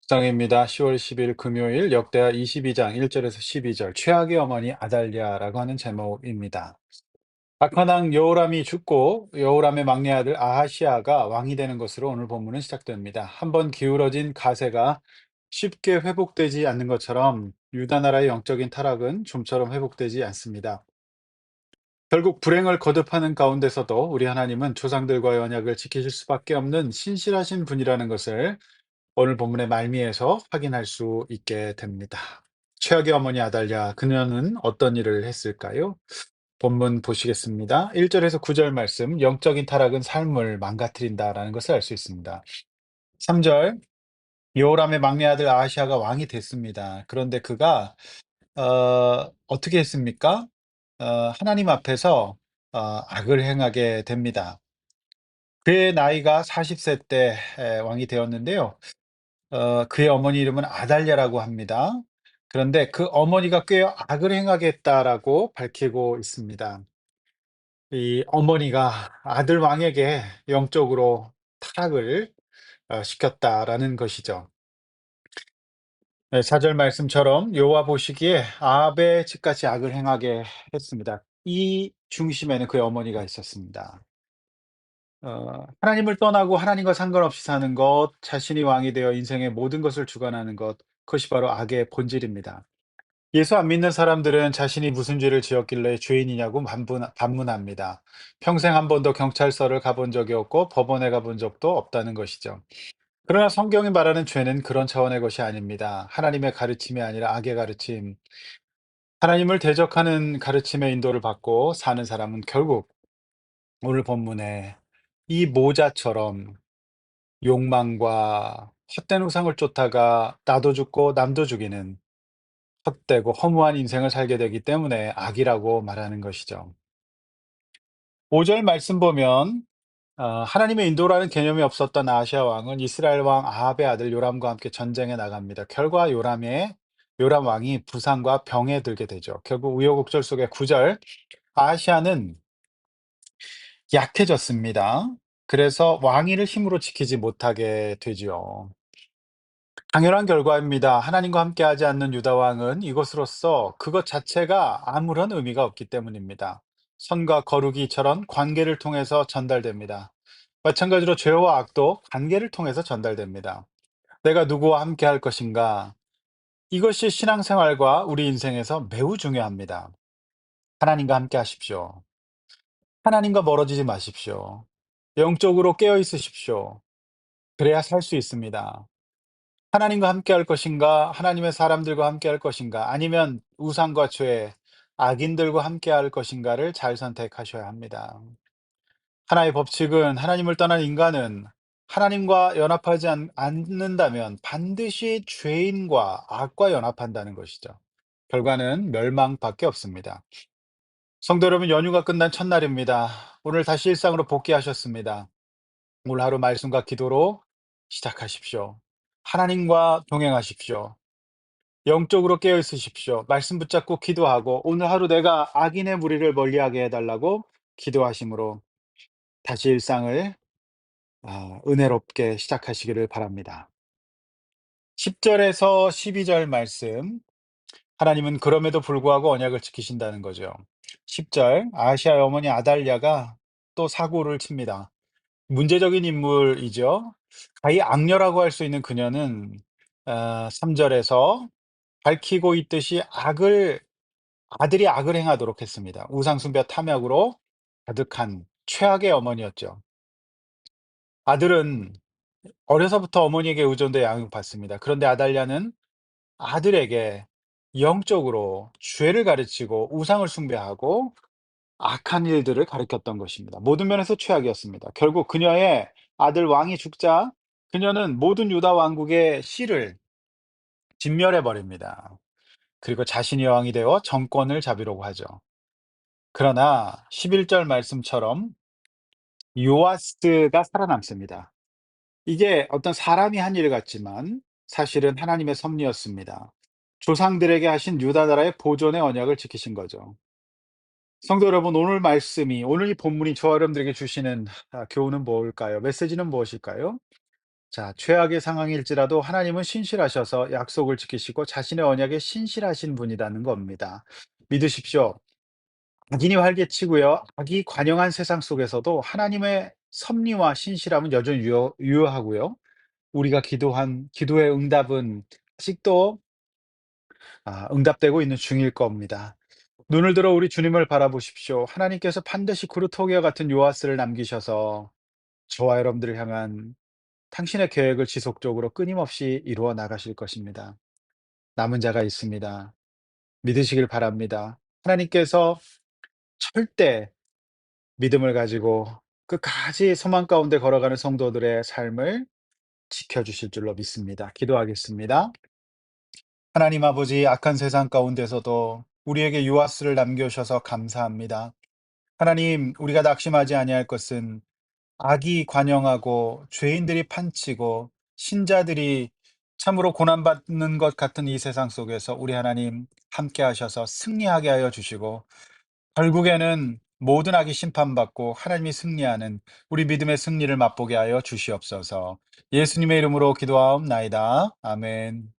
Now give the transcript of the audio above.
장입니다. 10월 10일 금요일 역대하 22장 1절에서 12절 최악의 어머니 아달랴라고 하는 제목입니다. 악한 왕 여호람이 죽고 여호람의 막내 아들 아하시아가 왕이 되는 것으로 오늘 본문은 시작됩니다. 한번 기울어진 가세가 쉽게 회복되지 않는 것처럼 유다 나라의 영적인 타락은 좀처럼 회복되지 않습니다. 결국 불행을 거듭하는 가운데서도 우리 하나님은 조상들과의 언약을 지키실 수밖에 없는 신실하신 분이라는 것을 오늘 본문의 말미에서 확인할 수 있게 됩니다. 최악의 어머니 아달랴, 그녀는 어떤 일을 했을까요? 본문 보시겠습니다. 1절에서 9절 말씀, 영적인 타락은 삶을 망가뜨린다라는 것을 알 수 있습니다. 3절, 여호람의 막내 아들 아하시아가 왕이 됐습니다. 그런데 그가 어떻게 했습니까? 하나님 앞에서 악을 행하게 됩니다. 그의 나이가 40세 때 왕이 되었는데요. 그의 어머니 이름은 아달랴라고 합니다. 그런데 그 어머니가 꽤 악을 행하겠다라고 밝히고 있습니다. 이 어머니가 아들 왕에게 영적으로 타락을 시켰다라는 것이죠. 네, 4절 말씀처럼 여호와 보시기에 아합의 집같이 악을 행하게 했습니다. 이 중심에는 그의 어머니가 있었습니다. 하나님을 떠나고 하나님과 상관없이 사는 것, 자신이 왕이 되어 인생의 모든 것을 주관하는 것, 그것이 바로 악의 본질입니다. 예수 안 믿는 사람들은 자신이 무슨 죄를 지었길래 죄인이냐고 반문합니다. 평생 한 번도 경찰서를 가본 적이 없고 법원에 가본 적도 없다는 것이죠. 그러나 성경이 말하는 죄는 그런 차원의 것이 아닙니다. 하나님의 가르침이 아니라 악의 가르침, 하나님을 대적하는 가르침의 인도를 받고 사는 사람은 결국 오늘 본문에 이 모자처럼 욕망과 헛된 우상을 쫓다가 나도 죽고 남도 죽이는 헛되고 허무한 인생을 살게 되기 때문에 악이라고 말하는 것이죠. 5절 말씀 보면 하나님의 인도라는 개념이 없었던 아시아 왕은 이스라엘 왕 아합의 아들 요람과 함께 전쟁에 나갑니다. 결과 요람 왕이 부상과 병에 들게 되죠. 결국 우여곡절 속에 9절 아시아는 약해졌습니다. 그래서 왕위를 힘으로 지키지 못하게 되지요. 당연한 결과입니다. 하나님과 함께하지 않는 유다 왕은 이것으로써 그것 자체가 아무런 의미가 없기 때문입니다. 선과 거룩이처럼 관계를 통해서 전달됩니다. 마찬가지로 죄와 악도 관계를 통해서 전달됩니다. 내가 누구와 함께할 것인가? 이것이 신앙생활과 우리 인생에서 매우 중요합니다. 하나님과 함께 하십시오. 하나님과 멀어지지 마십시오. 영적으로 깨어 있으십시오. 그래야 살 수 있습니다. 하나님과 함께 할 것인가? 하나님의 사람들과 함께 할 것인가? 아니면 우상과 죄, 악인들과 함께 할 것인가를 잘 선택하셔야 합니다. 하나의 법칙은 하나님을 떠난 인간은 하나님과 연합하지 않는다면 반드시 죄인과 악과 연합한다는 것이죠. 결과는 멸망밖에 없습니다. 성도 여러분, 연휴가 끝난 첫날입니다. 오늘 다시 일상으로 복귀하셨습니다. 오늘 하루 말씀과 기도로 시작하십시오. 하나님과 동행하십시오. 영적으로 깨어 있으십시오. 말씀 붙잡고 기도하고 오늘 하루 내가 악인의 무리를 멀리하게 해달라고 기도하심으로 다시 일상을 은혜롭게 시작하시기를 바랍니다. 10절에서 12절 말씀, 하나님은 그럼에도 불구하고 언약을 지키신다는 거죠. 10절, 아시아의 어머니 아달랴가 또 사고를 칩니다. 문제적인 인물이죠. 가히 악녀라고 할 수 있는 그녀는 3절에서 밝히고 있듯이 아들이 악을 행하도록 했습니다. 우상숭배 탐욕으로 가득한 최악의 어머니였죠. 아들은 어려서부터 어머니에게 의존돼 양육받습니다. 그런데 아달랴는 아들에게 영적으로 죄를 가르치고 우상을 숭배하고 악한 일들을 가르쳤던 것입니다. 모든 면에서 최악이었습니다. 결국 그녀의 아들 왕이 죽자 그녀는 모든 유다 왕국의 씨를 진멸해 버립니다. 그리고 자신이 왕이 되어 정권을 잡으려고 하죠. 그러나 11절 말씀처럼 요아스가 살아남습니다. 이게 어떤 사람이 한 일 같지만 사실은 하나님의 섭리였습니다. 조상들에게 하신 유다 나라의 보존의 언약을 지키신 거죠. 성도 여러분, 오늘 이 본문이 저와 여러분들에게 주시는 교훈은 뭘까요? 메시지는 무엇일까요? 자, 최악의 상황일지라도 하나님은 신실하셔서 약속을 지키시고 자신의 언약에 신실하신 분이라는 겁니다. 믿으십시오. 악인이 활개치고요. 악이 관영한 세상 속에서도 하나님의 섭리와 신실함은 여전히 유효하고요. 우리가 기도한 기도의 응답은 아직도 응답되고 있는 중일 겁니다. 눈을 들어 우리 주님을 바라보십시오. 하나님께서 반드시 구루토기와 같은 요아스를 남기셔서 저와 여러분들을 향한 당신의 계획을 지속적으로 끊임없이 이루어 나가실 것입니다. 남은 자가 있습니다. 믿으시길 바랍니다. 하나님께서 절대 믿음을 가지고 끝까지 소망 가운데 걸어가는 성도들의 삶을 지켜주실 줄로 믿습니다. 기도하겠습니다. 하나님 아버지, 악한 세상 가운데서도 우리에게 유아스를 남겨주셔서 감사합니다. 하나님, 우리가 낙심하지 아니할 것은 악이 관영하고 죄인들이 판치고 신자들이 참으로 고난받는 것 같은 이 세상 속에서 우리 하나님 함께 하셔서 승리하게 하여 주시고 결국에는 모든 악이 심판받고 하나님이 승리하는 우리 믿음의 승리를 맛보게 하여 주시옵소서. 예수님의 이름으로 기도하옵나이다. 아멘.